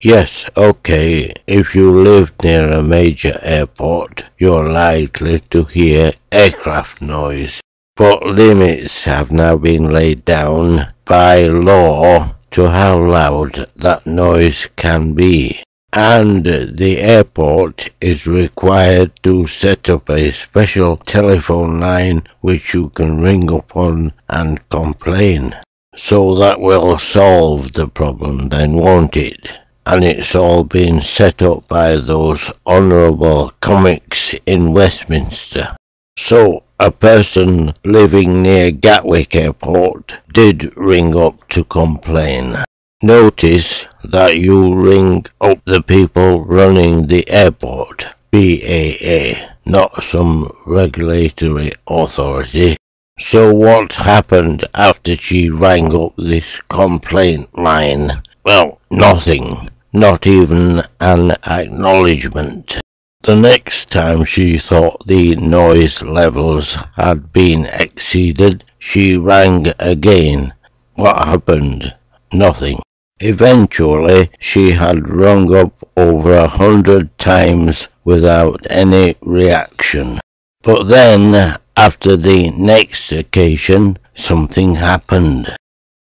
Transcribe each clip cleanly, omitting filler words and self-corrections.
Yes, okay, if you live near a major airport, you're likely to hear aircraft noise. But limits have now been laid down by law to how loud that noise can be. And the airport is required to set up a special telephone line which you can ring up on and complain. So that will solve the problem then, won't it? And it's all been set up by those honourable comics in Westminster. So a person living near Gatwick Airport did ring up to complain. Notice that you ring up the people running the airport, BAA, not some regulatory authority. So what happened after she rang up this complaint line? Well, nothing. Not even an acknowledgement. The next time she thought the noise levels had been exceeded, she rang again. What happened? Nothing. Eventually, she had rung up over 100 times without any reaction. But then, after the next occasion, something happened.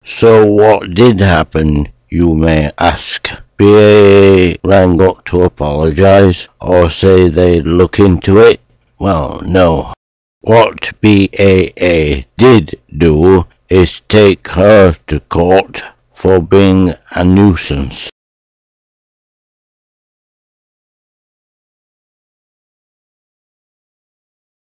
So what did happen, you may ask? BAA rang up to apologise, or say they'd look into it? Well, no. What BAA did do is take her to court for being a nuisance.